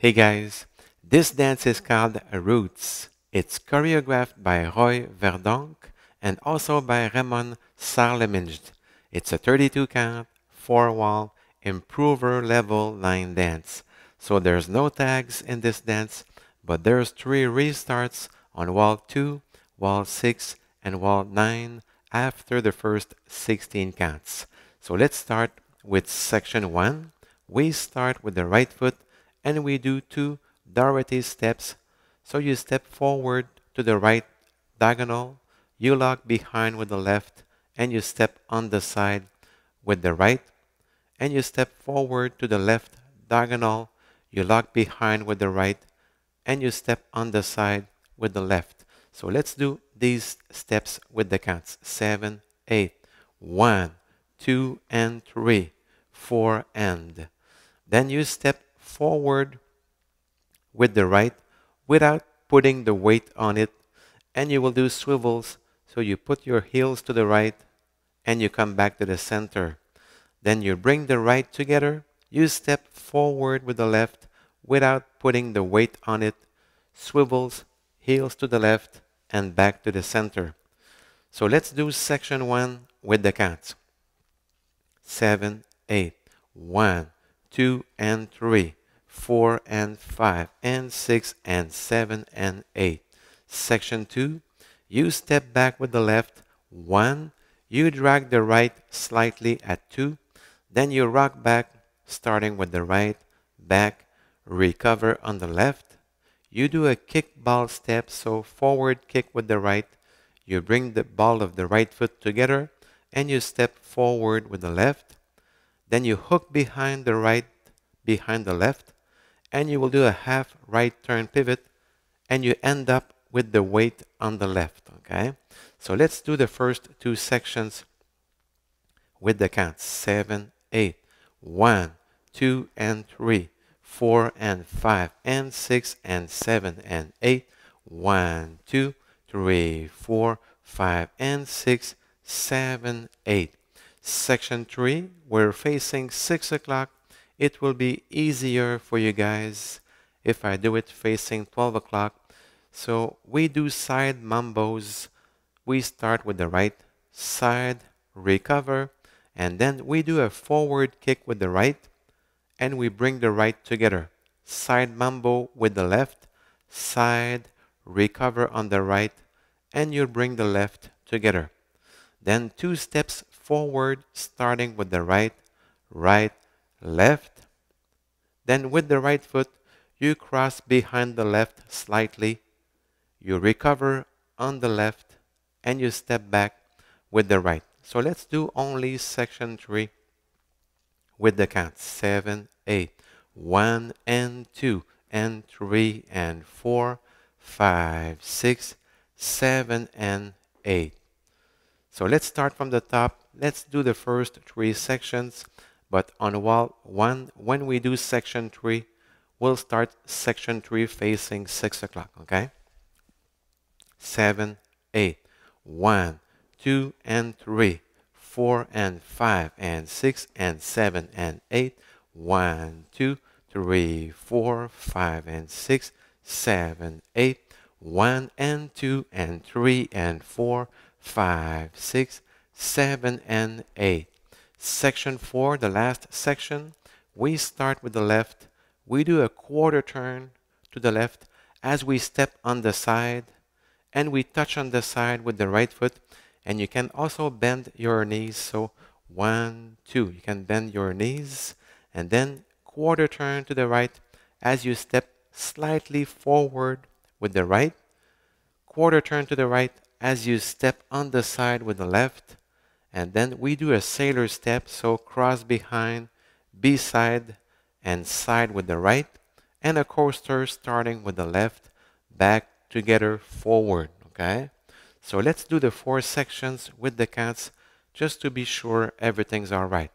Hey guys, this dance is called Roots. It's choreographed by Roy Verdonk and also by Ramon Sarlemijde. It's a 32 count, 4 wall, improver level line dance. So there's no tags in this dance, but there's 3 restarts on wall 2, wall 6, and wall 9 after the first 16 counts. So let's start with section 1. We start with the right foot and we do 2 Dorothy steps. So you step forward to the right diagonal, you lock behind with the left, and you step on the side with the right, and you step forward to the left diagonal, you lock behind with the right, and you step on the side with the left. So let's do these steps with the counts. 7, 8, 1, 2, and 3, 4, and. Then you step forward with the right without putting the weight on it, and you will do swivels. So you put your heels to the right and you come back to the center. Then you bring the right together, you step forward with the left without putting the weight on it, swivels, heels to the left and back to the center. So let's do section 1 with the counts. 7, 8, 1, 2, and 3, 4, and 5, and 6, and 7, and 8. Section 2, you step back with the left, 1, you drag the right slightly at 2, then you rock back, starting with the right, back, recover on the left. You do a kick ball step, so forward kick with the right, you bring the ball of the right foot together, and you step forward with the left. Then you hook behind the right, behind the left, and you will do a half right turn pivot, and you end up with the weight on the left, okay? So let's do the first 2 sections with the counts. 7, 8, 1, 2, and 3, 4, and 5, and 6, and 7, and 8, 1, 2, 3, 4, 5, and 6, 7, 8. Section 3, we're facing 6 o'clock. It will be easier for you guys if I do it facing 12 o'clock. So we do side mambos. We start with the right side, recover, and then we do a forward kick with the right, and we bring the right together. Side mambo with the left, side, recover on the right, and you bring the left together. Then 2 steps forward, starting with the right, right, left. Then with the right foot, you cross behind the left slightly. You recover on the left, and you step back with the right. So let's do only section 3 with the counts. 7, 8, 1, and 2, and 3, and 4, 5, 6, 7, and 8. So let's start from the top. Let's do the first 3 sections. But on wall 1, when we do section 3, we'll start section 3 facing 6 o'clock, okay? 7, 8, 1, 2, and 3, 4, and 5, and 6, and 7, and 8, 1, 2, 3, 4, 5, and 6, 7, 8, 1, and 2, and 3, and 4, 5, 6, 7, and 8. Section 4, the last section, we start with the left. We do a quarter turn to the left as we step on the side, and we touch on the side with the right foot, and you can also bend your knees. So 1, 2, you can bend your knees, and then quarter turn to the right as you step slightly forward with the right, quarter turn to the right as you step on the side with the left, and then we do a sailor step, so cross behind, B-side, and side with the right, and a coaster starting with the left, back, together, forward, okay? So let's do the 4 sections with the counts just to be sure everything's all right.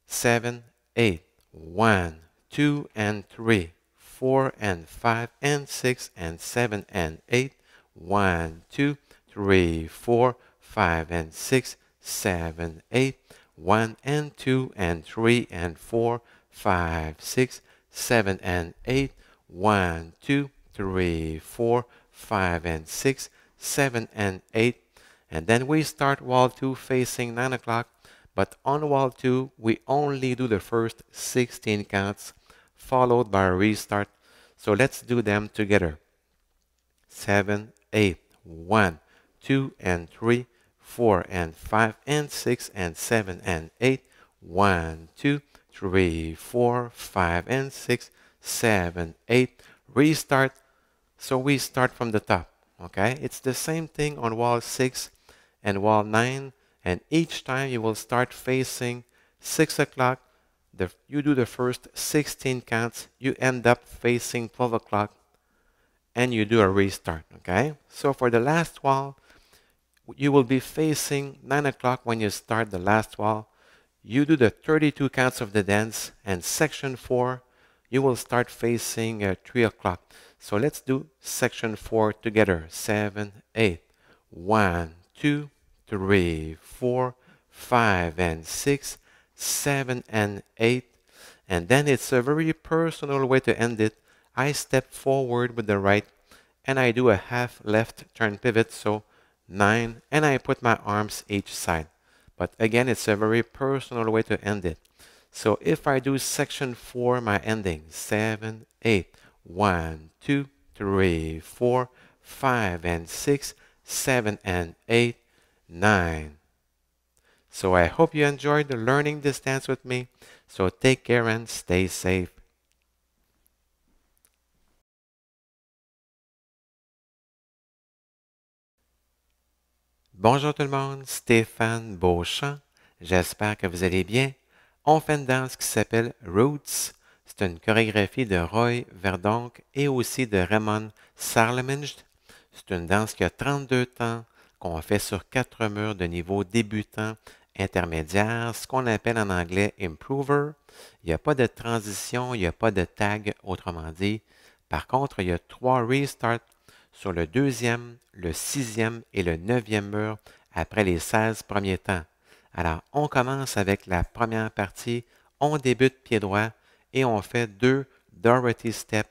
7, 8, 1, 2, and 3, 4, and 5, and 6, and 7, and 8, 1, 2, 3, 4, 5, and 6, 7, 8, 1, and 2, and 3, and 4, 5, 6, 7 and 8. 1, 2, 3, 4, 5 and 6, 7 and 8. And then we start wall 2 facing 9 o'clock. But on wall 2, we only do the first 16 counts, followed by a restart. So let's do them together. 7, 8, 1, 2 and 3, 4 and 5 and 6 and 7 and 8. 1, 2, 3, 4, 5 and 6, 7, 8. Restart. So we start from the top. Okay? It's the same thing on wall 6 and wall 9. And each time you will start facing 6 o'clock. You do the first 16 counts. You end up facing 12 o'clock. And you do a restart. Okay? So for the last wall, you will be facing 9 o'clock when you start the last wall. You do the 32 counts of the dance. And section 4, you will start facing 3 o'clock. So let's do section 4 together. 7, 8. 1, 2, 3, 4, 5 and 6, 7 and 8. And then it's a very personal way to end it. I step forward with the right and I do a half left turn pivot. So 9 and I put my arms each side. But again, it's a very personal way to end it. So if I do section 4, my ending, 7, 8, 1, 2, 3, 4, 5 and 6, 7 and 8, 9. So I hope you enjoyed learning this dance with me. So take care and stay safe. Bonjour tout le monde, Stéphane Beauchamp. J'espère que vous allez bien. On fait une danse qui s'appelle Roots. C'est une chorégraphie de Roy Verdonk et aussi de Ramon Sarlemijde. C'est une danse qui a 32 temps, qu'on fait sur 4 murs de niveau débutant, intermédiaire, ce qu'on appelle en anglais improver. Il n'y a pas de transition, il n'y a pas de tag, autrement dit. Par contre, il y a 3 restarts sur le 2e, le 6e et le 9e mur après les 16 premiers temps. Alors, on commence avec la première partie. On débute pied droit et on fait 2 Dorothy Step.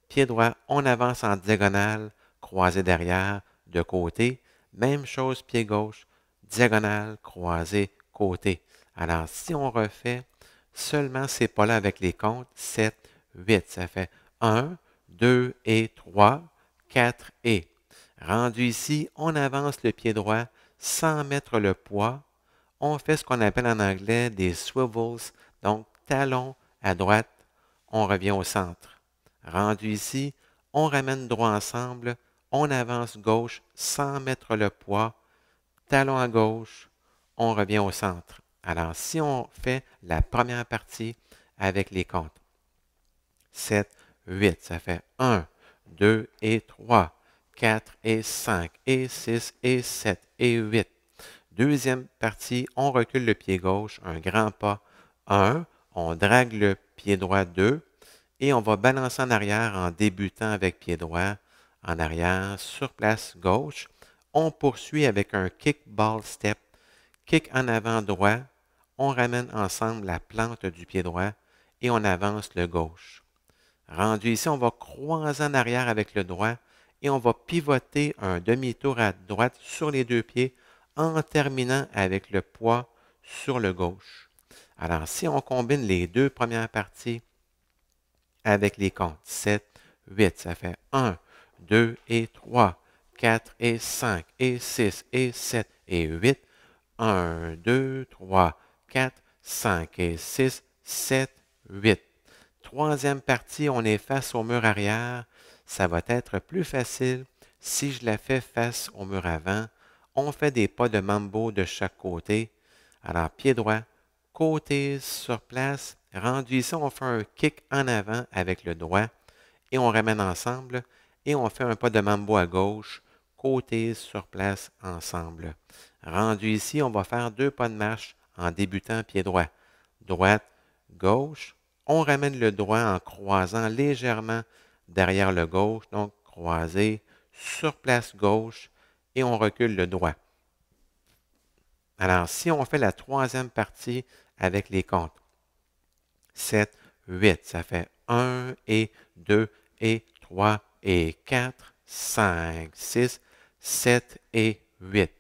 Pied droit, on avance en diagonale, croisé derrière, de côté. Même chose, pied gauche, diagonale, croisé, côté. Alors, si on refait seulement ces pas-là avec les comptes, 7, 8, ça fait 1, 2 et 3, 4 et. Rendu ici, on avance le pied droit sans mettre le poids. On fait ce qu'on appelle en anglais des swivels, donc talon à droite, on revient au centre. Rendu ici, on ramène droit ensemble, on avance gauche sans mettre le poids, talon à gauche, on revient au centre. Alors, si on fait la première partie avec les comptes, 7, 8, ça fait 1, 2 et 3, 4 et 5 et 6 et 7 et 8. Deuxième partie, on recule le pied gauche, un grand pas, 1, on drague le pied droit 2 et on va balancer en arrière en débutant avec pied droit, en arrière, sur place gauche. On poursuit avec un kick ball step, kick en avant droit, on ramène ensemble la plante du pied droit et on avance le gauche. Rendu ici, on va croiser en arrière avec le droit et on va pivoter un demi-tour à droite sur les deux pieds en terminant avec le poids sur le gauche. Alors, si on combine les deux premières parties avec les comptes, 7, 8, ça fait 1, 2 et 3, 4 et 5 et 6 et 7 et 8. 1, 2, 3, 4, 5 et 6, 7, 8. Troisième partie, on est face au mur arrière. Ça va être plus facile si je la fais face au mur avant. On fait des pas de mambo de chaque côté. Alors, pied droit, côté sur place. Rendu ici, on fait un kick en avant avec le droit et on ramène ensemble. Et on fait un pas de mambo à gauche, côté sur place ensemble. Rendu ici, on va faire 2 pas de marche en débutant pied droit. Droite, gauche. On ramène le droit en croisant légèrement derrière le gauche, donc croisé, sur place gauche, et on recule le droit. Alors, si on fait la troisième partie avec les comptes, 7, 8, ça fait 1 et 2 et 3 et 4, 5, 6, 7 et 8.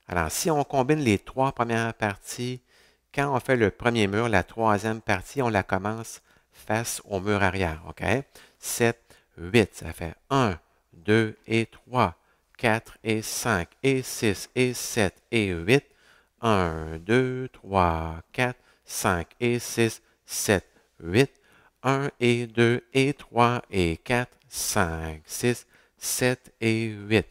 Alors, si on combine les trois premières parties, quand on fait le premier mur, la troisième partie, on la commence face au mur arrière, OK? 7, 8, ça fait 1, 2 et 3, 4 et 5 et 6 et 7 et 8. 1, 2, 3, 4, 5 et 6, 7, 8. 1 et 2 et 3 et 4, 5, 6, 7 et 8.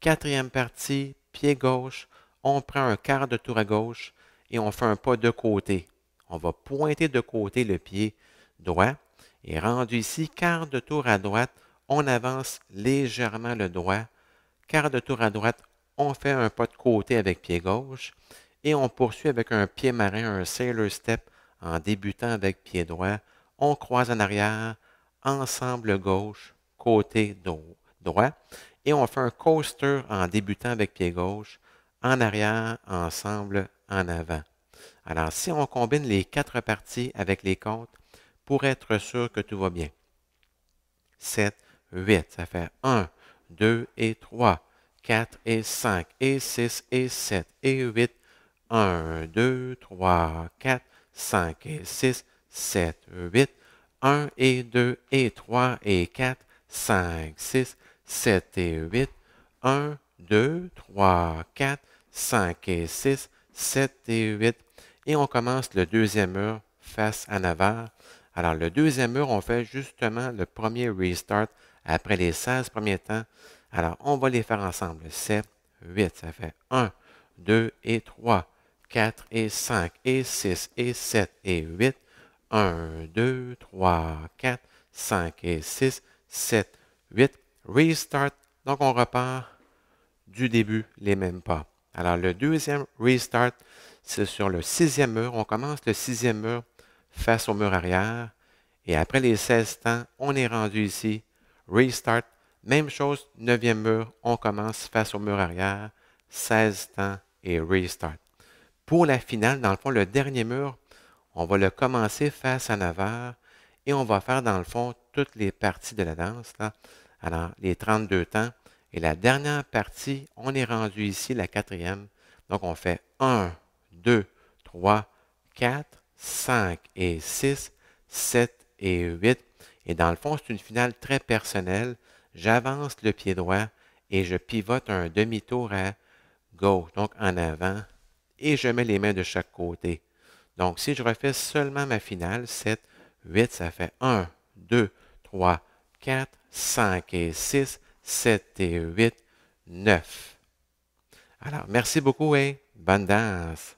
Quatrième partie, pied gauche, on prend un quart de tour à gauche et on fait un pas de côté. On va pointer de côté le pied droit et rendu ici, quart de tour à droite, on avance légèrement le droit. Quart de tour à droite, on fait un pas de côté avec pied gauche et on poursuit avec un pied marin, un sailor step en débutant avec pied droit. On croise en arrière, ensemble gauche, côté droit et on fait un coaster en débutant avec pied gauche, en arrière, ensemble, en avant. Alors, si on combine les quatre parties avec les comptes, pour être sûr que tout va bien. 7, 8, ça fait 1, 2 et 3, 4 et 5 et 6 et 7 et 8. 1, 2, 3, 4, 5 et 6, 7, 8. 1 et 2 et 3 et 4, 5, 6, 7 et 8. 1, 2, 3, 4, 5 et 6, 7 et 8. Et on commence le deuxième mur face en avant. Alors, le deuxième mur, on fait justement le premier restart après les 16 premiers temps. Alors, on va les faire ensemble. 7, 8, ça fait 1, 2 et 3, 4 et 5 et 6 et 7 et 8. 1, 2, 3, 4, 5 et 6, 7, 8. Restart. Donc, on repart du début les mêmes pas. Alors, le deuxième restart, c'est sur le sixième mur. On commence le sixième mur face au mur arrière. Et après les 16 temps, on est rendu ici. Restart. Même chose, neuvième mur, on commence face au mur arrière. 16 temps et restart. Pour la finale, dans le fond, le dernier mur, on va le commencer face en avant et on va faire, dans le fond, toutes les parties de la danse. Là. Alors, les 32 temps. Et la dernière partie, on est rendu ici, la quatrième. Donc, on fait 1, 2, 3, 4, 5 et 6, 7 et 8. Et dans le fond, c'est une finale très personnelle. J'avance le pied droit et je pivote un demi-tour à gauche, donc en avant, et je mets les mains de chaque côté. Donc, si je refais seulement ma finale, 7, 8, ça fait 1, 2, 3, 4, 5 et 6, 7 et 8, 9. Alors, merci beaucoup et bonne danse.